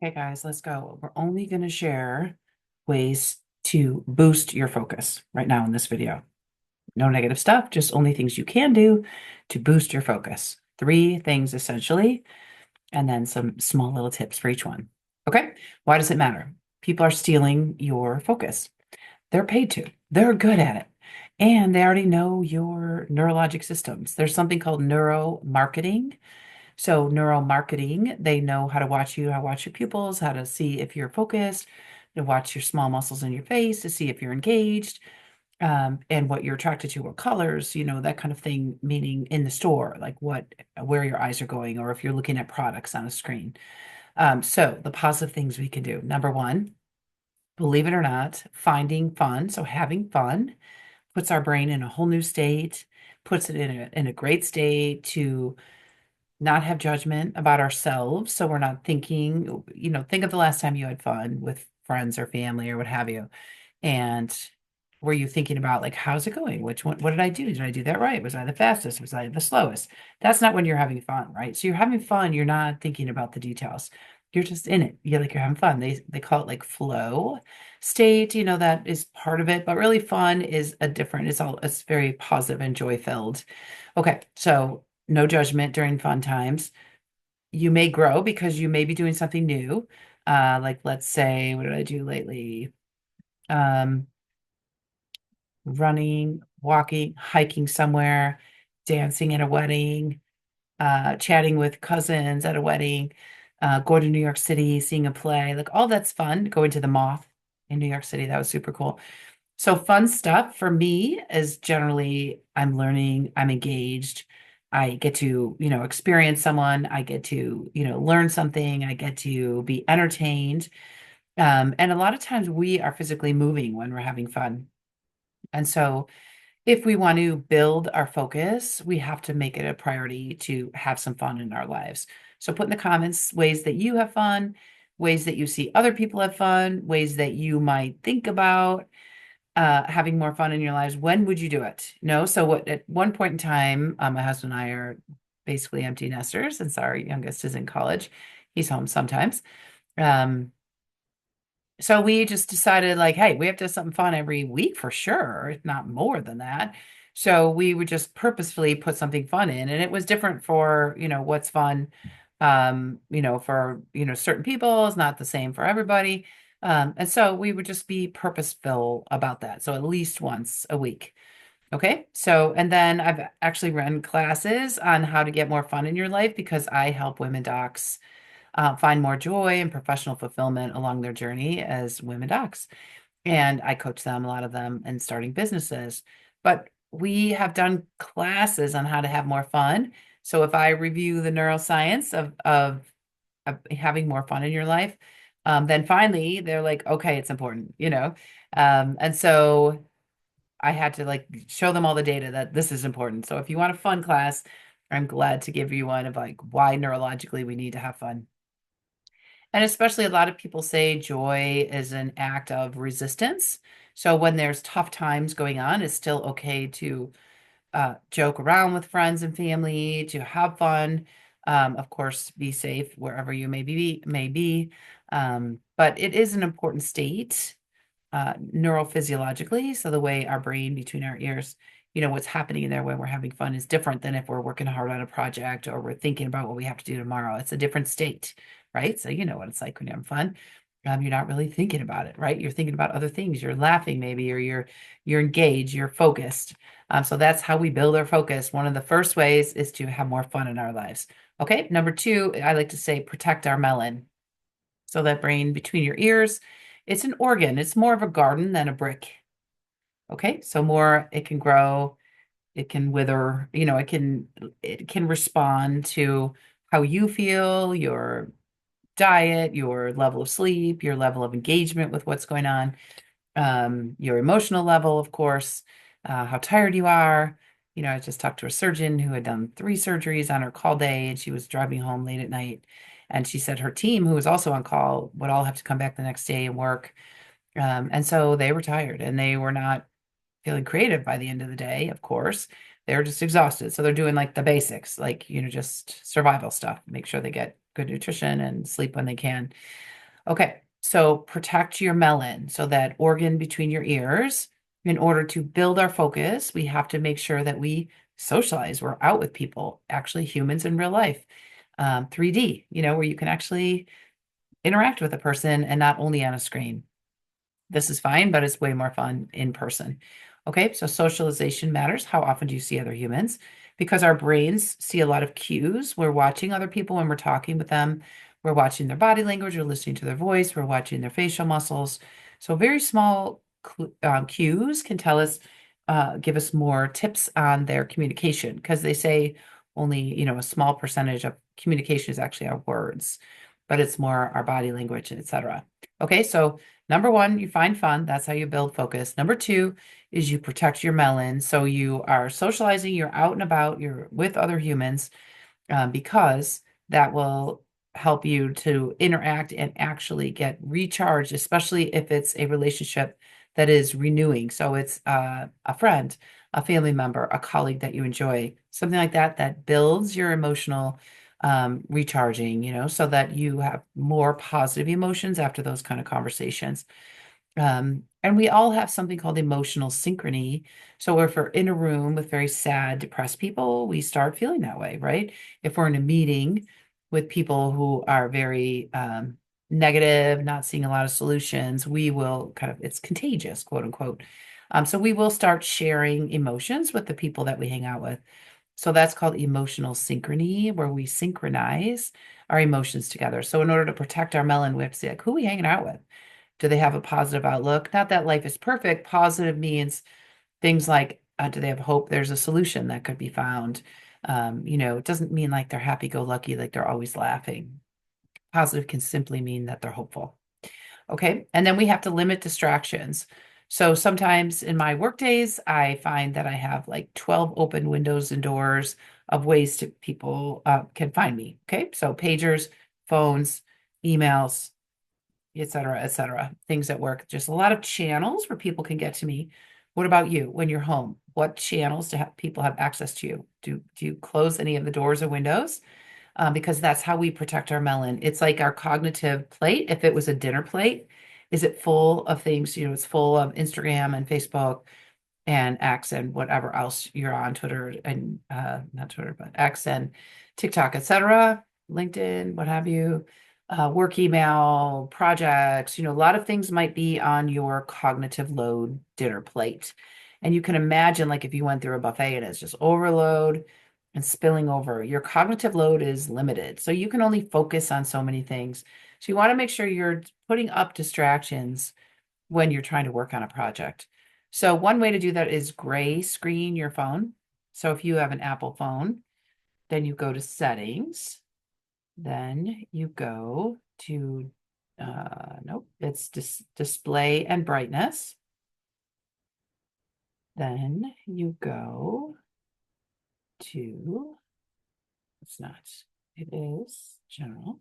Okay, guys, let's go. We're only going to share ways to boost your focus right now in this video. No negative stuff, just only things you can do to boost your focus. Three things essentially, and then some small little tips for each one. Okay, why does it matter? People are stealing your focus. They're paid to, they're good at it, and they already know your neurologic systems. There's something called neuromarketing. So neuromarketing, they know how to watch you, how to watch your pupils, how to see if you're focused, to watch your small muscles in your face to see if you're engaged, and what you're attracted to, what colors, that kind of thing, meaning in the store, like where your eyes are going, or if you're looking at products on a screen. So the positive things we can do. Number one, believe it or not, finding fun. So having fun puts our brain in a whole new state, puts it in a great state to not have judgment about ourselves. So we're not thinking, think of the last time you had fun with friends or family or what have you. And were you thinking about like, how's it going? Which one, what did I do? Did I do that right? Was I the fastest? Was I the slowest? That's not when you're having fun, right? So you're having fun, you're not thinking about the details. You're just in it. You're like you're having fun. They call it like flow state, that is part of it, but really fun is a different, it's very positive and joy filled. Okay, so no judgment during fun times. You may grow because you may be doing something new. Like let's say, what did I do lately? Um, Running, walking, hiking somewhere, dancing at a wedding, chatting with cousins at a wedding, going to New York City, seeing a play, like all that's fun. Going to the Moth in New York City, that was super cool. So fun stuff for me is generally I'm learning, I'm engaged. I get to, experience someone. I get to, learn something. I get to be entertained. And a lot of times we are physically moving when we're having fun. And so if we want to build our focus, we have to make it a priority to have some fun in our lives. So put in the comments ways that you have fun, ways that you see other people have fun, ways that you might think about having more fun in your lives. When would you do it? No. So what at one point in time, my husband and I are basically empty nesters since our youngest is in college. He's home sometimes. Um, so we just decided like, hey, we have to have something fun every week for sure, if not more than that. So we would just purposefully put something fun in, and it was different for, what's fun, for, certain people. It's not the same for everybody. And so we would just be purposeful about that. So at least once a week. Okay. So, and then I've actually run classes on how to get more fun in your life because I help women docs find more joy and professional fulfillment along their journey as women docs. And I coach them, a lot of them, in starting businesses. But we have done classes on how to have more fun. So if I review the neuroscience of having more fun in your life, then finally they're like, okay, it's important. And so I had to like show them all the data that this is important. So if you want a fun class, I'm glad to give you one of like why neurologically we need to have fun. And especially a lot of people say joy is an act of resistance. So when there's tough times going on, it's still okay to joke around with friends and family, to have fun. Of course, be safe wherever you may be. But it is an important state neurophysiologically. So the way our brain between our ears, what's happening in there when we're having fun is different than if we're working hard on a project or we're thinking about what we have to do tomorrow. It's a different state, right? So you know what it's like when you're having fun. You're not really thinking about it, right? You're thinking about other things. You're laughing maybe, or you're engaged, you're focused. So that's how we build our focus. One of the first ways is to have more fun in our lives. Okay. Number two, I like to say protect our melon. So that brain between your ears, it's an organ. It's more of a garden than a brick. Okay. So more it can grow, it can wither, it can respond to how you feel, your diet, your level of sleep, your level of engagement with what's going on, your emotional level, of course, how tired you are. I just talked to a surgeon who had done 3 surgeries on her call day, and she was driving home late at night. And she said her team, who was also on call, would all have to come back the next day and work. And so they were tired and they were not feeling creative by the end of the day, of course. They're just exhausted. So they're doing like the basics, like, just survival stuff. Make sure they get good nutrition and sleep when they can. Okay, so protect your melon, so that organ between your ears. In order to build our focus, we have to make sure that we socialize. We're out with people, actually humans in real life. 3D, where you can actually interact with a person and not only on a screen. This is fine, but it's way more fun in person. Okay, so socialization matters. How often do you see other humans? Because our brains see a lot of cues. We're watching other people when we're talking with them. We're watching their body language, we're listening to their voice, we're watching their facial muscles. So very small cues can give us more tips on their communication, because they say only, a small percentage of communication is actually our words, but it's more our body language, etc. Okay, so number one, you find fun. That's how you build focus. Number two is you protect your melon. So you are socializing, you're out and about, you're with other humans, because that will help you to interact and actually get recharged, especially if it's a relationship that is renewing. So it's a friend, a family member, a colleague that you enjoy, something like that, that builds your emotional recharging, so that you have more positive emotions after those kind of conversations. And we all have something called emotional synchrony. So if we're in a room with very sad, depressed people, we start feeling that way, right? If we're in a meeting with people who are very negative, not seeing a lot of solutions, we will it's contagious, quote unquote. So we will start sharing emotions with the people that we hang out with. So that's called emotional synchrony, where we synchronize our emotions together. So in order to protect our melon, we have to say, like, who are we hanging out with? Do they have a positive outlook? Not that life is perfect. Positive means things like, do they have hope? There's a solution that could be found. It doesn't mean like they're happy-go-lucky, like they're always laughing. Positive can simply mean that they're hopeful. Okay. And then we have to limit distractions. So sometimes in my work days, I find that I have like 12 open windows and doors of ways to people can find me. Okay. So pagers, phones, emails, et cetera, et cetera. Things at work. Just a lot of channels where people can get to me. What about you when you're home? What channels do people have access to you? Do you close any of the doors or windows? Because that's how we protect our melon. It's like our cognitive plate. If it was a dinner plate, is it full of things? It's full of Instagram and Facebook and X and whatever else you're on, Twitter and not Twitter, but X and TikTok, etc., LinkedIn, what have you, work email, projects, a lot of things might be on your cognitive load dinner plate. And you can imagine, like, if you went through a buffet and it's just overload and spilling over, your cognitive load is limited. So you can only focus on so many things. So you want to make sure you're putting up distractions when you're trying to work on a project. So one way to do that is gray screen your phone. So if you have an Apple phone, then you go to settings, then you go to, nope, it's display and brightness. Then you go to, it's not, it is general.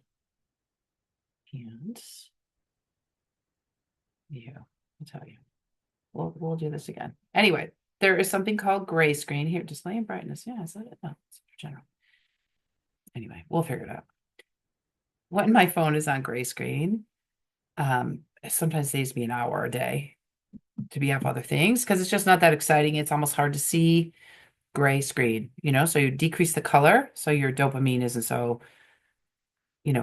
And yeah, I'll tell you. We'll do this again. Anyway, there is something called gray screen here. Display and brightness. Yeah, is that it? No, it's general. Anyway, we'll figure it out. When my phone is on gray screen, it sometimes saves me an hour a day to be off other things, because it's just not that exciting. It's almost hard to see gray screen, so you decrease the color so your dopamine isn't so,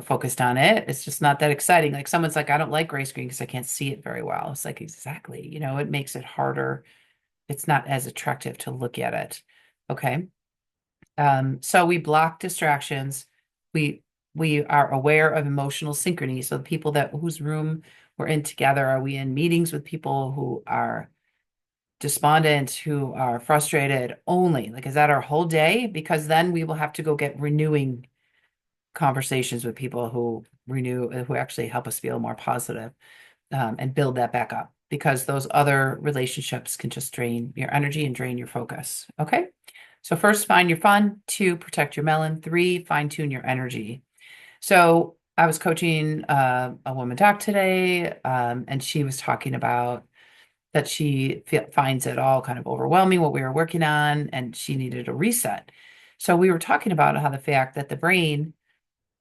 focused on it. It's just not that exciting. Like someone's like, I don't like gray screen because I can't see it very well. It's like, exactly, it makes it harder. It's not as attractive to look at it. Okay. So we block distractions. We are aware of emotional synchrony. So the people whose room we're in together, are we in meetings with people who are despondent, who are frustrated only? Like, is that our whole day? Because then we will have to go get renewing conversations with people who actually help us feel more positive, and build that back up, because those other relationships can just drain your energy and drain your focus. Okay. So first, find your fun. Two, protect your melon. Three, fine tune your energy. So I was coaching a woman doc today, and she was talking about that she finds it all kind of overwhelming what we were working on, and she needed a reset. So we were talking about how the fact that the brain,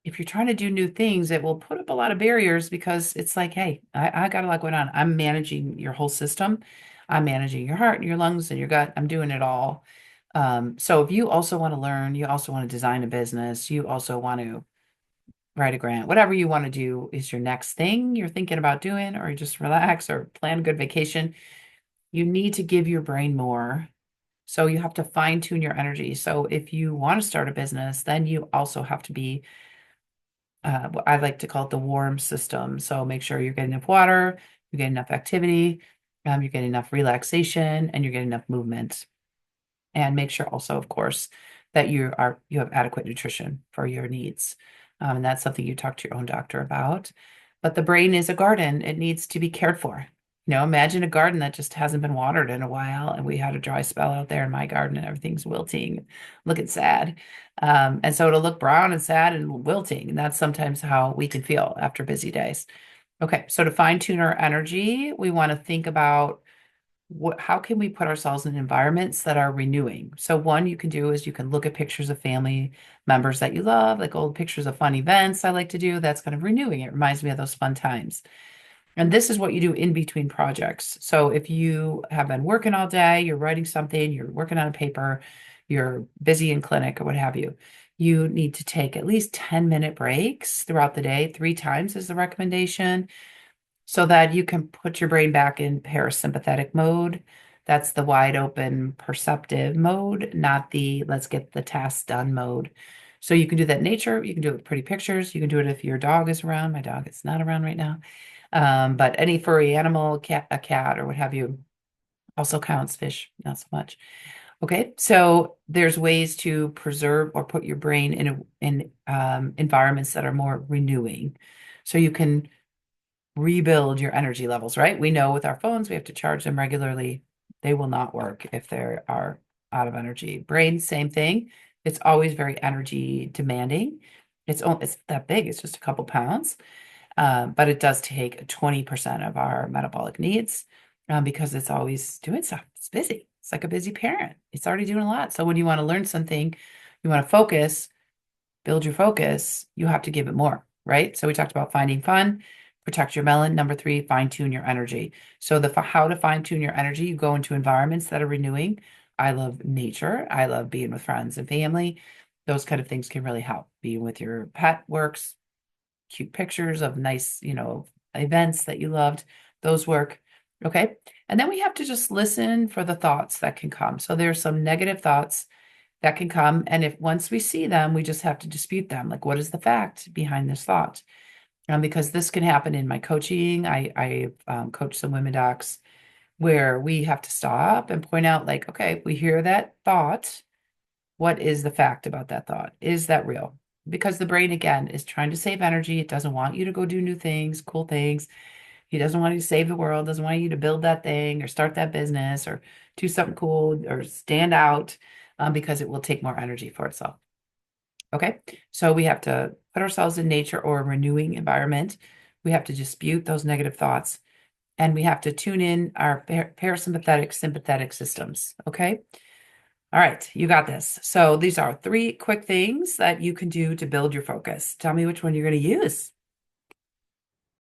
if you're trying to do new things, it will put up a lot of barriers because it's like, hey, I got a lot going on. I'm managing your whole system. I'm managing your heart and your lungs and your gut. I'm doing it all. So if you also want to learn, you also want to design a business, you also want to write a grant, whatever you want to do is your next thing you're thinking about doing, or just relax or plan a good vacation, you need to give your brain more. So you have to fine tune your energy. So if you want to start a business, then you also have to be what I like to call it the warm system. So make sure you're getting enough water, you get enough activity, you're getting enough relaxation, and you're getting enough movement. And make sure also, of course, that you have adequate nutrition for your needs. And that's something you talk to your own doctor about. But the brain is a garden; it needs to be cared for. Imagine a garden that just hasn't been watered in a while, and we had a dry spell out there in my garden, and everything's wilting, looking sad. And so it'll look brown and sad and wilting, and that's sometimes how we can feel after busy days. Okay, so to fine tune our energy, we want to think about how can we put ourselves in environments that are renewing? So one you can do is you can look at pictures of family members that you love, like old pictures of fun events I like to do. That's kind of renewing. It reminds me of those fun times. And this is what you do in between projects. So if you have been working all day, you're writing something, you're working on a paper, you're busy in clinic or what have you, you need to take at least 10-minute breaks throughout the day. 3 times is the recommendation, so that you can put your brain back in parasympathetic mode. That's the wide open perceptive mode, not the let's get the task done mode. So you can do that in nature. You can do it with pretty pictures. You can do it if your dog is around. My dog is not around right now. But any furry animal, a cat or what have you, also counts. Fish, not so much. Okay, so there's ways to preserve or put your brain in environments that are more renewing. So you can rebuild your energy levels, right? We know with our phones, we have to charge them regularly. They will not work if they are out of energy. Brain, same thing. It's always very energy demanding. It's that big. It's just a couple pounds, but it does take 20% of our metabolic needs because it's always doing stuff. It's busy. It's like a busy parent. It's already doing a lot. So when you want to learn something, you want to focus, build your focus, you have to give it more, right? So we talked about finding fun, protect your melon. Number 3, fine tune your energy. So how to fine tune your energy, you go into environments that are renewing. I love nature. I love being with friends and family. Those kind of things can really help. Being with your pet works, cute pictures of nice, events that you loved. Those work. Okay. And then we have to just listen for the thoughts that can come. So there's some negative thoughts that can come. And if once we see them, we just have to dispute them. Like, what is the fact behind this thought? Because this can happen in my coaching. I coach some women docs where we have to stop and point out, like, okay, we hear that thought. What is the fact about that thought? Is that real? Because the brain, again, is trying to save energy. It doesn't want you to go do new things, cool things. He doesn't want you to save the world, doesn't want you to build that thing or start that business or do something cool or stand out because it will take more energy for itself. Okay, so we have to put ourselves in nature or a renewing environment. We have to dispute those negative thoughts and we have to tune in our parasympathetic, sympathetic systems. Okay, all right, you got this. So these are 3 quick things that you can do to build your focus. Tell me which one you're going to use.